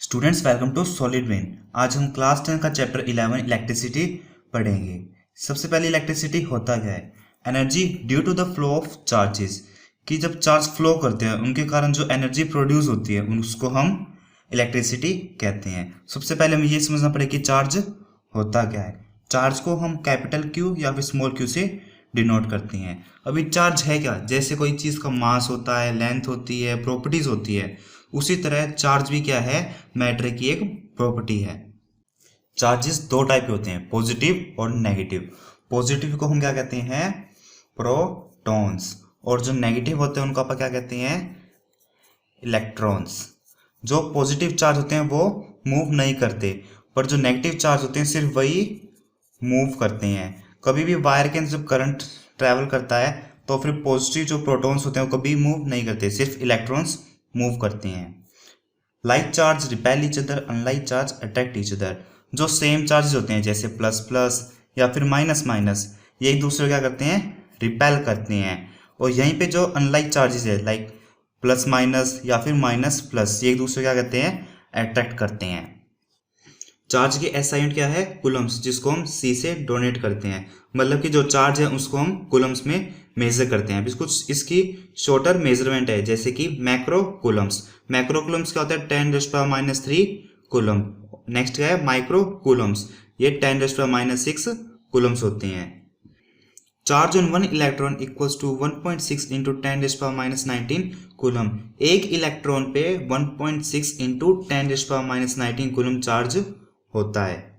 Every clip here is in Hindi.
Students welcome to solid brain. आज हम क्लास 10 का चैप्टर 11 इलेक्ट्रिसिटी पढ़ेंगे। सबसे पहले इलेक्ट्रिसिटी होता क्या है? Energy due to the flow of charges, कि जब चार्ज फ्लो करते हैं उनके कारण जो एनर्जी प्रोड्यूस होती है उसको हम इलेक्ट्रिसिटी कहते हैं। सबसे पहले हमें ये समझना पड़ेगा कि चार्ज होता क्या है। चार्ज को हम कैपिटल क्यू या फिर स्मॉल क्यू से डिनोट करते हैं। अभी चार्ज है क्या? जैसे कोई चीज़ का मास होता है, लेंथ होती है, प्रॉपर्टीज होती है, उसी तरह चार्ज भी क्या है? मैटर की एक प्रॉपर्टी है। चार्जेस दो टाइप के होते हैं, पॉजिटिव और नेगेटिव। पॉजिटिव को हम क्या कहते हैं? प्रोटॉन्स। और जो नेगेटिव होते हैं उनको आप क्या कहते हैं? इलेक्ट्रॉन्स। जो पॉजिटिव चार्ज होते हैं वो मूव नहीं करते, पर जो नेगेटिव चार्ज होते हैं सिर्फ वही मूव करते हैं। कभी भी वायर के अंदर जब करंट ट्रैवल करता है तो फिर पॉजिटिव जो प्रोटॉन्स होते हैं वो कभी मूव नहीं करते, सिर्फ इलेक्ट्रॉन्स मूव करते हैं। Like charge repel each other, unlike charge attract each other. जो सेम चार्जेस होते हैं जैसे प्लस प्लस या फिर माइनस माइनस, ये एक दूसरे को क्या करते हैं? रिपेल करते हैं। और यहीं पे जो अनलाइक चार्जेस है लाइक प्लस माइनस या फिर माइनस प्लस, ये एक दूसरे को क्या करते हैं? अट्रैक्ट करते हैं। चार्ज की एसआई यूनिट क्या है? कूलम्स, जिसको हम सी से डोनेट करते हैं। मतलब कि जो चार्ज है उसको हम कूलम्स में मेजर करते हैं। कुछ इसकी शॉर्टर मेजरमेंट है जैसे कि मैक्रो कूलम्स। मैक्रो कूलम्स क्या होता है? 10⁻³ कूलम। नेक्स्ट क्या है? माइक्रो कूलम्स, ये 10⁻⁶ कूलम्स होते हैं। Charge on one electron equals to 1.6 into 10⁻⁹ coulomb. एक इलेक्ट्रॉन पे 1.6 इंटू 10⁻⁹ कूलम चार्ज होता है।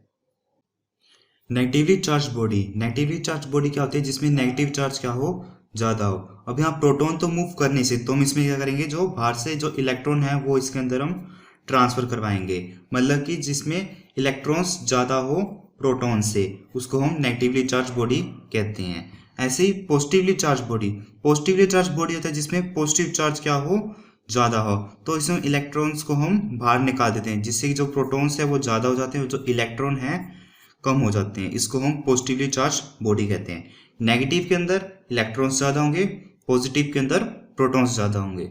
Negatively charge body. Negatively charge body क्या होती है? जिसमें नेगेटिव चार्ज क्या हो? ज़्यादा हो। अब यहाँ प्रोटॉन तो मूव कर नहीं सकते, तो हम इसमें क्या करेंगे? जो बाहर से जो इलेक्ट्रॉन है वो इसके अंदर हम ट्रांसफर करवाएंगे। मतलब कि जिसमें इलेक्ट्रॉन्स ज़्यादा हो प्रोटॉन से, उसको हम नेगेटिवली चार्ज बॉडी कहते हैं। ऐसे ही positively charge body. Positively charge body होता है जिसमें पॉजिटिव चार्ज क्या हो? ज़्यादा हो। तो इसमें इलेक्ट्रॉन्स को हम बाहर निकाल देते हैं, जिससे कि जो प्रोटॉन्स है वो ज़्यादा हो जाते हैं और जो इलेक्ट्रॉन है कम हो जाते हैं। इसको हम पॉजिटिवली चार्ज बॉडी कहते हैं। नेगेटिव के अंदर इलेक्ट्रॉन्स ज़्यादा होंगे, पॉजिटिव के अंदर प्रोटॉन्स ज़्यादा होंगे।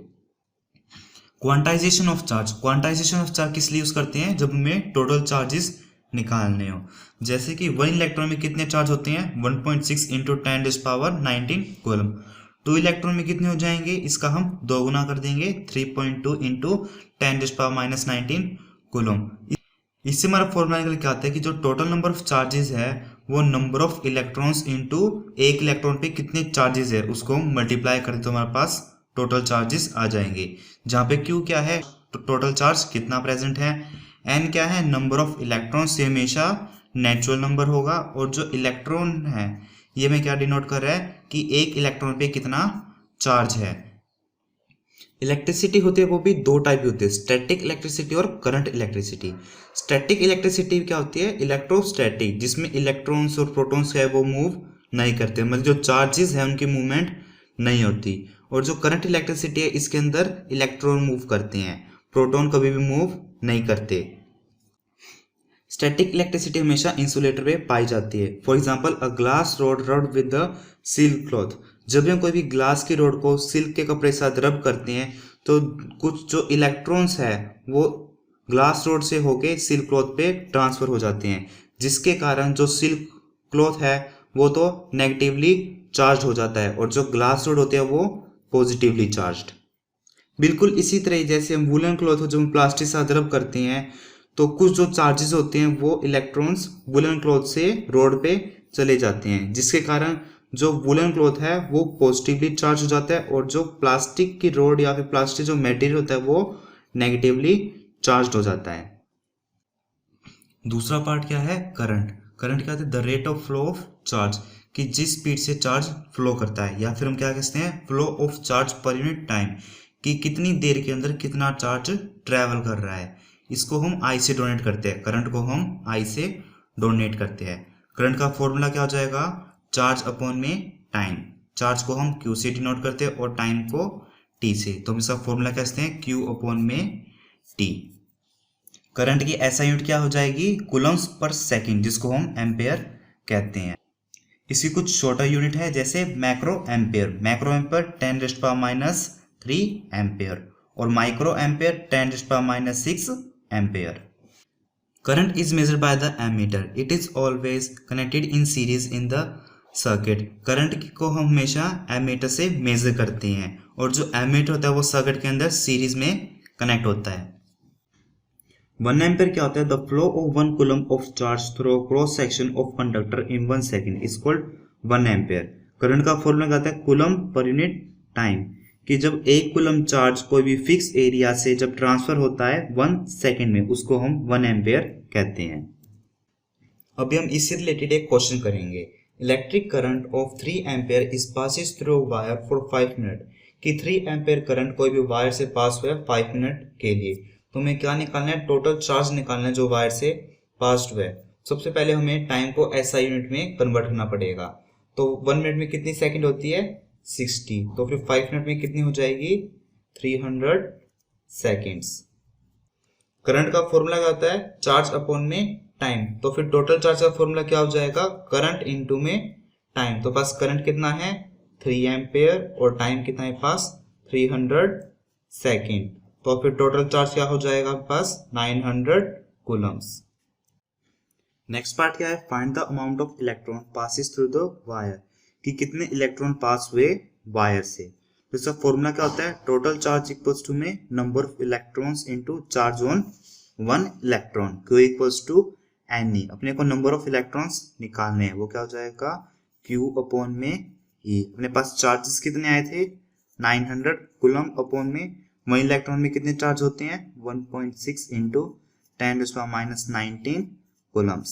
Quantization of charge. Quantization of charge किस लिए यूज करते हैं? जब हमें टोटल चार्जेस निकालने हो। जैसे कि वन इलेक्ट्रॉन में कितने चार्ज होते हैं? 1.6 इंटू 10⁻⁹ कूलम। टू इलेक्ट्रॉन में कितने हो जाएंगे? इसका हम दो गुना कर देंगे, 3.2 इंटू 10⁻⁹ कूलम। इससे हमारा फॉर्मूला निकल के आता है कि जो टोटल नंबर ऑफ चार्जेस है वो नंबर ऑफ इलेक्ट्रॉन्स इंटू एक इलेक्ट्रॉन पे कितने चार्जेस है उसको हम मल्टीप्लाई करें तो हमारे पास टोटल चार्जेस आ जाएंगे। जहाँ पे क्यू क्या है? टोटल चार्ज कितना प्रेजेंट है। एन क्या है? नंबर ऑफ इलेक्ट्रॉन्स, ये हमेशा नेचुरल नंबर होगा। और जो इलेक्ट्रॉन है ये में क्या डिनोट कर रहा है कि एक इलेक्ट्रॉन पे कितना चार्ज है। इलेक्ट्रिसिटी होती है वो भी दो टाइप की होती है, स्टैटिक इलेक्ट्रिसिटी और करंट इलेक्ट्रिसिटी। स्टैटिक इलेक्ट्रिसिटी क्या होती है? इलेक्ट्रोस्टैटिक, जिसमें इलेक्ट्रॉन्स और प्रोटॉन्स है वो मूव नहीं करते, मतलब जो चार्जेस है उनकी मूवमेंट नहीं होती। और जो करंट इलेक्ट्रिसिटी है इसके अंदर इलेक्ट्रॉन मूव करते हैं, प्रोटॉन कभी भी मूव नहीं करते। स्टैटिक इलेक्ट्रिसिटी हमेशा इंसुलेटर पे पाई जाती है। For example a glass rod rubbed with the silk cloth. जब हम कोई भी ग्लास की रोड को सिल्क के कपड़े के साथ रब करते हैं तो कुछ जो इलेक्ट्रॉन्स है वो ग्लास रोड से होके सिल्क क्लॉथ पे ट्रांसफर हो जाते हैं, जिसके कारण जो सिल्क क्लॉथ है वो तो नेगेटिवली चार्ज हो जाता है और जो ग्लास रोड होते हैं वो पॉजिटिवली चार्ज्ड। बिल्कुल इसी तरह जैसे हम वुलन क्लॉथ हो जो हम प्लास्टिक से रब करते हैं तो कुछ जो चार्जेस होते हैं वो इलेक्ट्रॉन्स वुलन क्लॉथ से रोड पे चले जाते हैं, जिसके कारण जो वुलन क्लॉथ है वो पॉजिटिवली चार्ज हो जाता है और जो प्लास्टिक की रोड या फिर प्लास्टिक जो मटेरियल होता है वो नेगेटिवली चार्ज हो जाता है। दूसरा पार्ट क्या है? करंट। करंट क्या होता है? The rate of flow of charge, कि जिस स्पीड से चार्ज फ्लो करता है, या फिर हम क्या कहते हैं? Flow of charge per unit time, कि कितनी देर के अंदर कितना चार्ज ट्रैवल कर रहा है। इसको हम आई से डोनेट करते हैं, करंट को हम आई से डोनेट करते हैं। करंट का फॉर्मूला क्या हो जाएगा? चार्ज अपॉन में टाइम। चार्ज को हम क्यू से डिनोट करते हैं और टाइम को टी से, तो हम इसका फॉर्मूला कहते हैं क्यू अपॉन में टी। करंट की एसआई यूनिट क्या हो जाएगी? कूलम्स पर सेकंड, जिसको हम एम्पेयर कहते हैं। इसकी कुछ शॉर्टर यूनिट है जैसे macro ampere. Macro ampere 10⁻³ ampere और micro ampere 10⁻⁶ ampere. Current is measured by the ammeter. It is always connected in series in the circuit. Current को हम हमेशा एमीटर से मेजर करते हैं और जो एमीटर होता है वो सर्किट के अंदर सीरीज में कनेक्ट होता है। 1 एम्पेयर क्या होता है? The flow of 1 coulomb of charge through cross section of conductor in 1 second is called 1 ampere. Current का फॉर्मूला क्या होता है? कूलम पर यूनिट टाइम, कि जब एक कूलम चार्ज कोई भी फिक्स एरिया से जब ट्रांसफर होता है 1 सेकेंड में, उसको हम 1 एम्पेयर कहते हैं। अभी हम इससे रिलेटेड एक क्वेश्चन करेंगे। Electric current of 3 ampere is passes through wire for 5 minute, कि 3 एम्पेयर करंट कोई भी वायर से पास हुआ है 5 मिनट के लिए। तो हमें क्या निकालना है? टोटल चार्ज निकालना है जो वायर से पास हुआ है। सबसे पहले हमें टाइम को एसआई यूनिट में कन्वर्ट करना पड़ेगा। तो 1 मिनट में कितनी सेकंड होती है? 60। तो फिर 5 मिनट में कितनी हो जाएगी? 300 सेकेंड्स। करंट का फॉर्मूला क्या होता है? चार्ज अपॉन में टाइम। तो फिर टोटल चार्ज का फॉर्मूला क्या हो जाएगा? करंट इनटू में टाइम। तो पास करंट कितना है? 3 एम्पेयर और टाइम कितना है पास? 300 सेकेंड। तो फिर टोटल चार्ज क्या हो जाएगा पास? 900 कूलम्स। नेक्स्ट पार्ट क्या है? Find the amount of electron passes through the wire, कि कितने इलेक्ट्रॉन पास हुए वायर से। तो इसका फॉर्मूला क्या होता है? टोटल चार्ज इक्वल्स टू में number of electrons into charge on 1 electron, Q equals to Ne। अपने को नंबर ऑफ इलेक्ट्रॉन्स निकालने हैं, वो क्या हो जाएगा? Q अपॉन में E। अपने पास चार्जेस कितने आए थे? 900 कूलम अपॉन में 1 इलेक्ट्रॉन में कितने चार्ज होते हैं? 1.6 इंटू 10⁻⁻19 कूलम्स।